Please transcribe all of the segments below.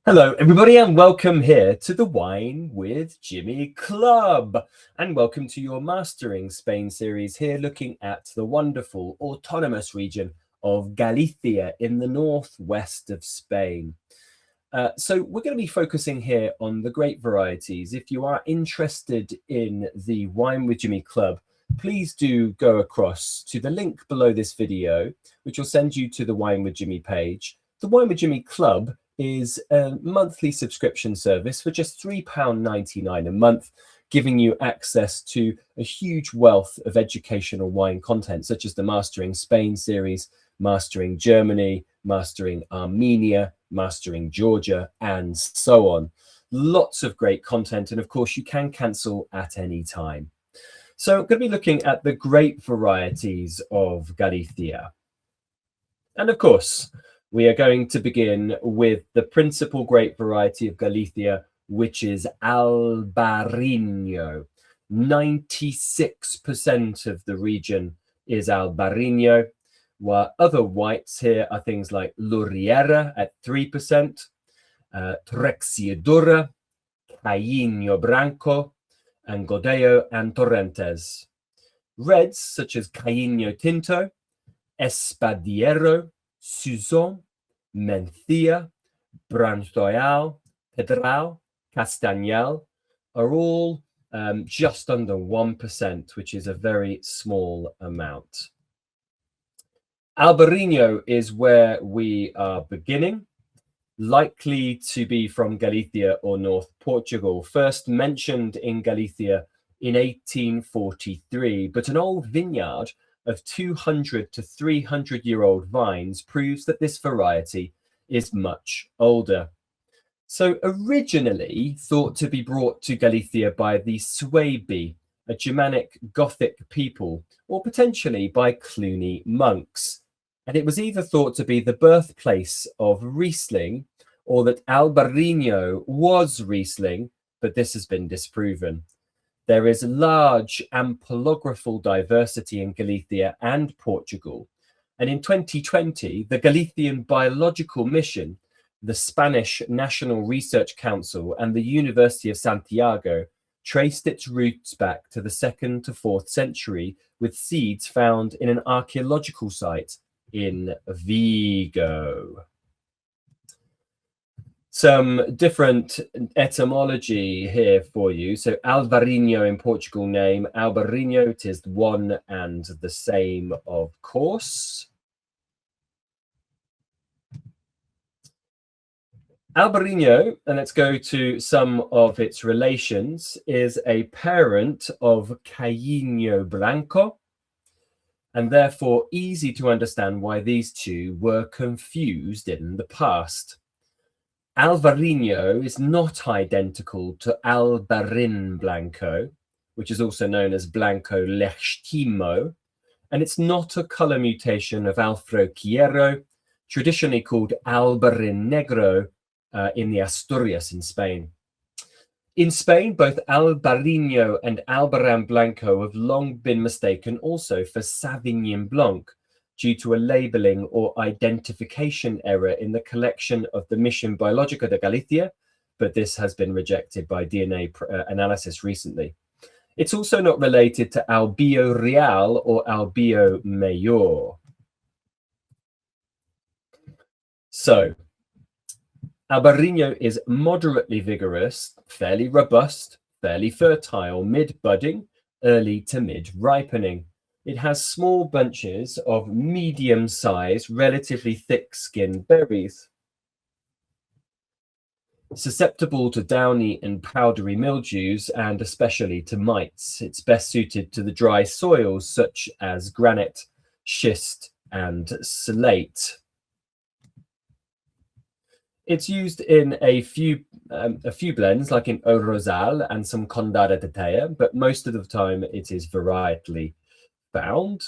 Hello, everybody, and welcome here to the Wine with Jimmy Club. And welcome to your Mastering Spain series here, looking at the wonderful autonomous region of Galicia in the northwest of Spain. So we're going to be focusing here on the grape varieties. If you are interested in the Wine with Jimmy Club, please do go across to the link below this video, which will send you to the Wine with Jimmy page. The Wine with Jimmy Club is a monthly subscription service for just £3.99 a month, giving you access to a huge wealth of educational wine content, such as the Mastering Spain series, Mastering Germany, Mastering Armenia, Mastering Georgia, and so on. Lots of great content, and of course you can cancel at any time. So I'm going to be looking at the grape varieties of Galicia. And of course, we are going to begin with the principal grape variety of Galicia, which is Albariño. 96% of the region is Albariño, while other whites here are things like Loureira at 3%, Treixadura, Caíño Branco, and Godello and Torrentes. Reds such as Caíño Tinto, Espadeiro, Sousón, Mencía, Brancelao, Pedral, Castañal are all just under 1%, which is a very small amount. Albariño is where we are beginning, likely to be from Galicia or North Portugal, first mentioned in Galicia in 1843, but an old vineyard of 200 to 300-year-old vines proves that this variety is much older. So originally thought to be brought to Galicia by the Suebi, a Germanic Gothic people, or potentially by Cluny monks. And it was either thought to be the birthplace of Riesling or that Albariño was Riesling, but this has been disproven. There is large ampelographical diversity in Galicia and Portugal. And in 2020, the Galician Biological Mission, the Spanish National Research Council, and the University of Santiago traced its roots back to the 2nd to 4th century, with seeds found in an archaeological site in Vigo. Some different etymology here for you. So Alvarinho in Portugal name, Albariño, it is one and the same, of course. Albariño, and let's go to some of its relations, is a parent of Caíño Blanco, and therefore easy to understand why these two were confused in the past. Alvarinho is not identical to Albarín Blanco, which is also known as Blanco Legítimo, and it's not a colour mutation of Alfroquierro, traditionally called Albarín Negro in the Asturias in Spain. In Spain, both Albariño and Albarán Blanco have long been mistaken also for Sauvignon Blanc, due to a labelling or identification error in the collection of the Mission Biológica de Galicia, but this has been rejected by DNA analysis recently. It's also not related to Albio Real or Albio Mayor. So, Albariño is moderately vigorous, fairly robust, fairly fertile, mid-budding, early to mid-ripening. It has small bunches of medium-sized, relatively thick-skinned berries. Susceptible to downy and powdery mildews and especially to mites. It's best suited to the dry soils such as granite, schist, and slate. It's used in a few blends, like in Eau Rosal and some Condada de Teja, but most of the time it is varietally found.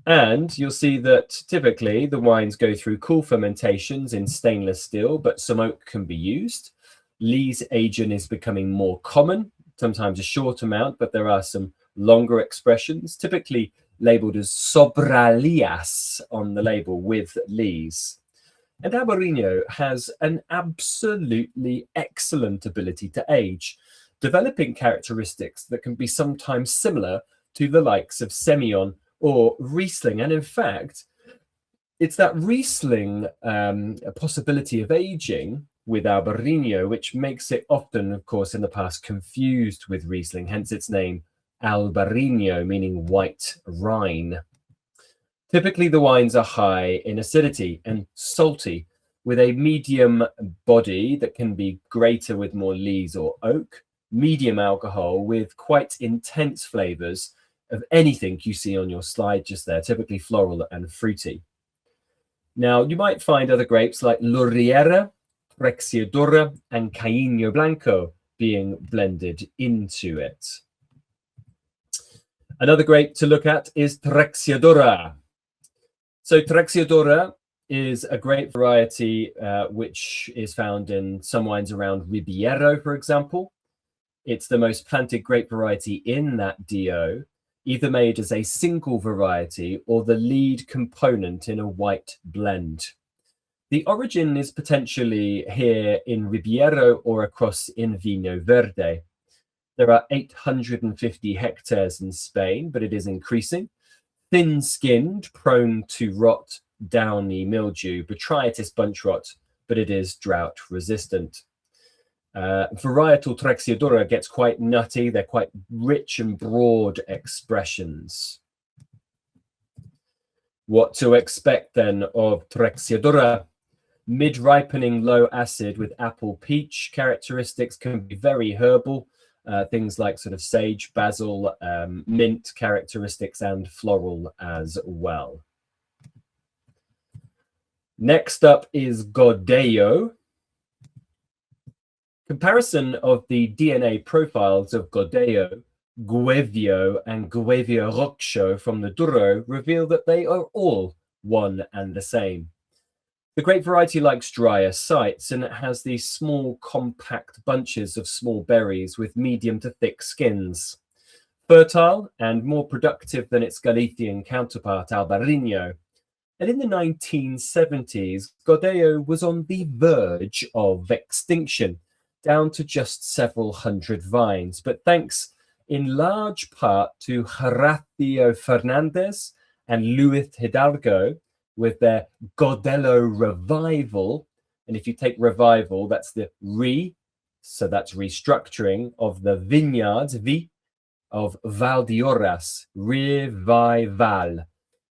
And you'll see that typically the wines go through cool fermentations in stainless steel, but some oak can be used. Lees aging is becoming more common, sometimes a short amount, but there are some longer expressions, typically labeled as sobralias on the label with lees. And Albaríño has an absolutely excellent ability to age, developing characteristics that can be sometimes similar to the likes of Semillon or Riesling. And in fact, it's that Riesling possibility of aging with Albariño, which makes it often, of course, in the past confused with Riesling, hence its name Albariño, meaning white Rhine. Typically, the wines are high in acidity and salty, with a medium body that can be greater with more lees or oak, medium alcohol with quite intense flavors of anything you see on your slide just there, typically floral and fruity. Now, you might find other grapes like Loureira, Treixadura, and Caíño Blanco being blended into it. Another grape to look at is Treixadura. So Treixadura is a grape variety which is found in some wines around Ribeiro, for example. It's the most planted grape variety in that DO, either made as a single variety or the lead component in a white blend. The origin is potentially here in Ribeiro or across in Vinho Verde. There are 850 hectares in Spain, but it is increasing. Thin-skinned, prone to rot, downy mildew, botrytis bunch rot, but it is drought resistant. Varietal Treixadura gets quite nutty. They're quite rich and broad expressions. What to expect then of Treixadura? Mid-ripening low acid with apple peach characteristics, can be very herbal. Things like sort of sage, basil, mint characteristics, and floral as well. Next up is Godello. Comparison of the DNA profiles of Godello, Guevio, and Guevio Roxo from the Douro reveal that they are all one and the same. The grape variety likes drier sites, and it has these small, compact bunches of small berries with medium to thick skins. Fertile and more productive than its Galician counterpart, Albariño. And in the 1970s, Godello was on the verge of extinction, down to just several hundred vines. But thanks in large part to Horacio Fernandez and Luis Hidalgo, with their Godello revival. And if you take revival, that's the so that's restructuring of the vineyards, of Valdeorras, revival.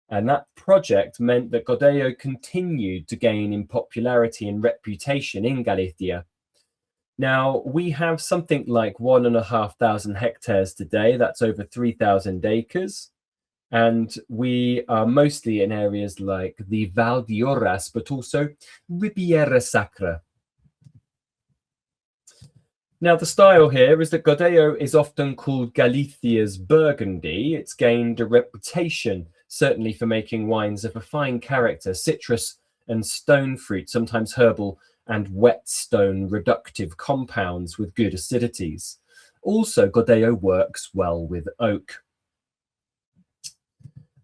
And that project meant that Godello continued to gain in popularity and reputation in Galicia. Now, we have something like 1,500 hectares today. That's over 3,000 acres. And we are mostly in areas like the Valdeorras, but also Ribeira Sacra. Now, the style here is that Godello is often called Galicia's Burgundy. It's gained a reputation, certainly for making wines of a fine character, citrus and stone fruit, sometimes herbal and whetstone reductive compounds with good acidities. Also, Godello works well with oak.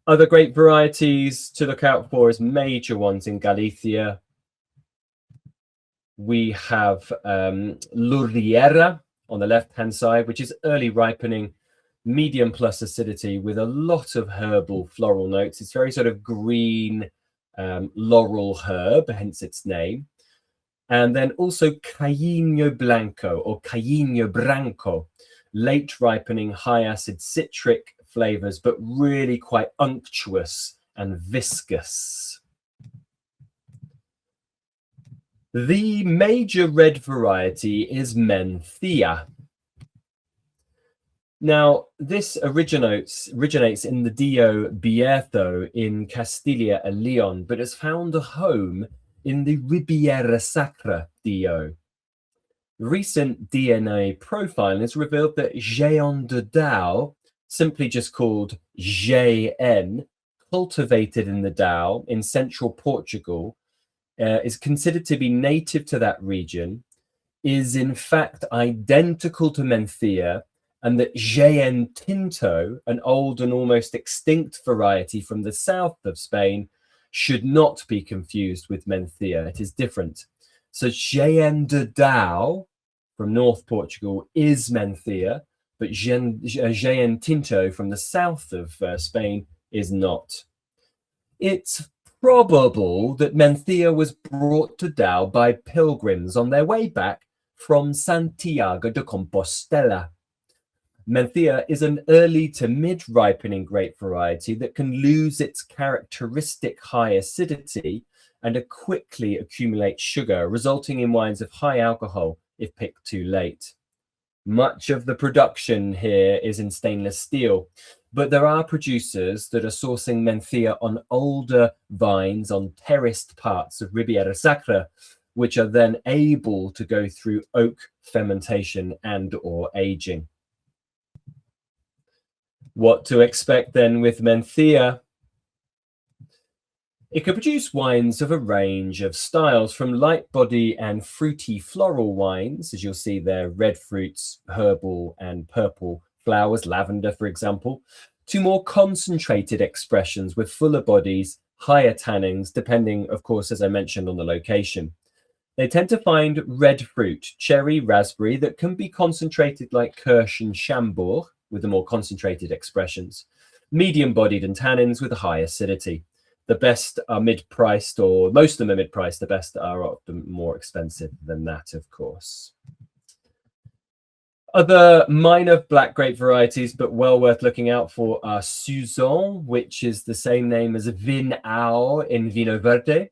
Other grape varieties to look out for as major ones in Galicia. We have Loureira on the left-hand side, which is early ripening, medium plus acidity with a lot of herbal floral notes. It's very sort of green laurel herb, hence its name. And then also Caíño Blanco or Caíño Branco, late ripening, high acid citric flavors, but really quite unctuous and viscous. The major red variety is Mencía. Now, this originates in the Dio Bierzo in Castilla and Leon, but has found a home in the Ribeira Sacra Dio. Recent DNA profiling has revealed that Géant de Dao, simply just called GN, cultivated in the Dow in central Portugal, is considered to be native to that region, is in fact identical to Mencía, and that Tinto, an old and almost extinct variety from the south of Spain, should not be confused with Mencía. It is different. So Jaén de Dão from North Portugal is Mencía, but Jaén Tinto from the south of Spain is not. It's probable that Mencía was brought to Dão by pilgrims on their way back from Santiago de Compostela. Mencía is an early to mid-ripening grape variety that can lose its characteristic high acidity and quickly accumulate sugar, resulting in wines of high alcohol if picked too late. Much of the production here is in stainless steel, but there are producers that are sourcing Mencía on older vines on terraced parts of Ribeira Sacra, which are then able to go through oak fermentation and or aging. What to expect then with Mencía? It can produce wines of a range of styles, from light body and fruity floral wines, as you'll see there, red fruits, herbal and purple flowers, lavender, for example, to more concentrated expressions with fuller bodies, higher tannins, depending, of course, as I mentioned, on the location. They tend to find red fruit, cherry, raspberry, that can be concentrated like Kirsch and Chambord, with the more concentrated expressions, medium-bodied and tannins with a high acidity. The best are mid-priced, or most of them are mid-priced. The best are often more expensive than that, of course. Other minor black grape varieties, but well worth looking out for, are Sousón, which is the same name as Vinao in Vino Verde.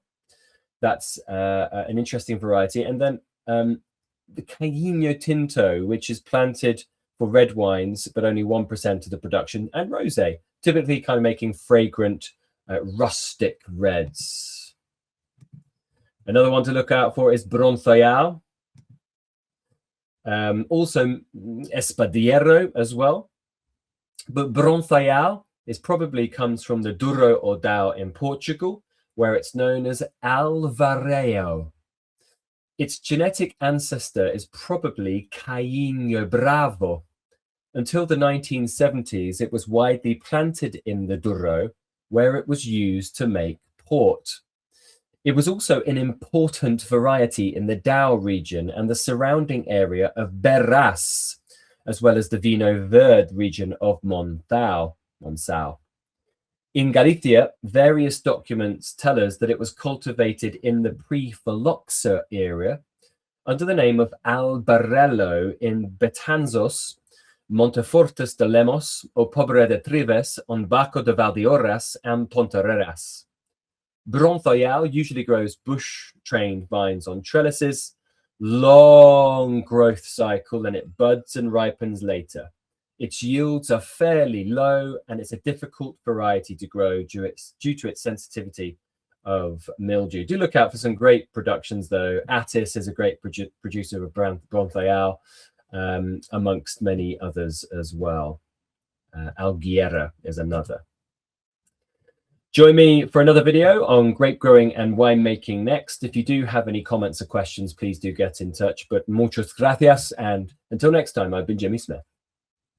That's an interesting variety. And then the Caíño Tinto, which is planted for red wines, but only 1% of the production, and rosé, typically kind of making fragrant, rustic reds. Another one to look out for is Brancelao. Also Espadeiro as well. But Brancelao probably comes from the Douro or Douro in Portugal, where it's known as Alvarinho. Its genetic ancestor is probably Caíño Bravo. Until the 1970s, it was widely planted in the Douro, where it was used to make port. It was also an important variety in the Douro region and the surrounding area of Berras, as well as the Vino Verde region of Monção. In Galicia, various documents tell us that it was cultivated in the pre-phylloxera era under the name of Albarello in Betanzos, Montefortes de Lemos, or Pobre de Trives, on Baco de Valdeorras and Pontereras. Brancelao usually grows bush-trained vines on trellises, long growth cycle, and it buds and ripens later. Its yields are fairly low, and it's a difficult variety to grow due to its sensitivity of mildew. Do look out for some great productions, though. Attis is a great producer of Brancelao, amongst many others as well. Algueira is another. Join me for another video on grape growing and winemaking next. If you do have any comments or questions, please do get in touch. But muchas gracias, and until next time, I've been Jimmy Smith.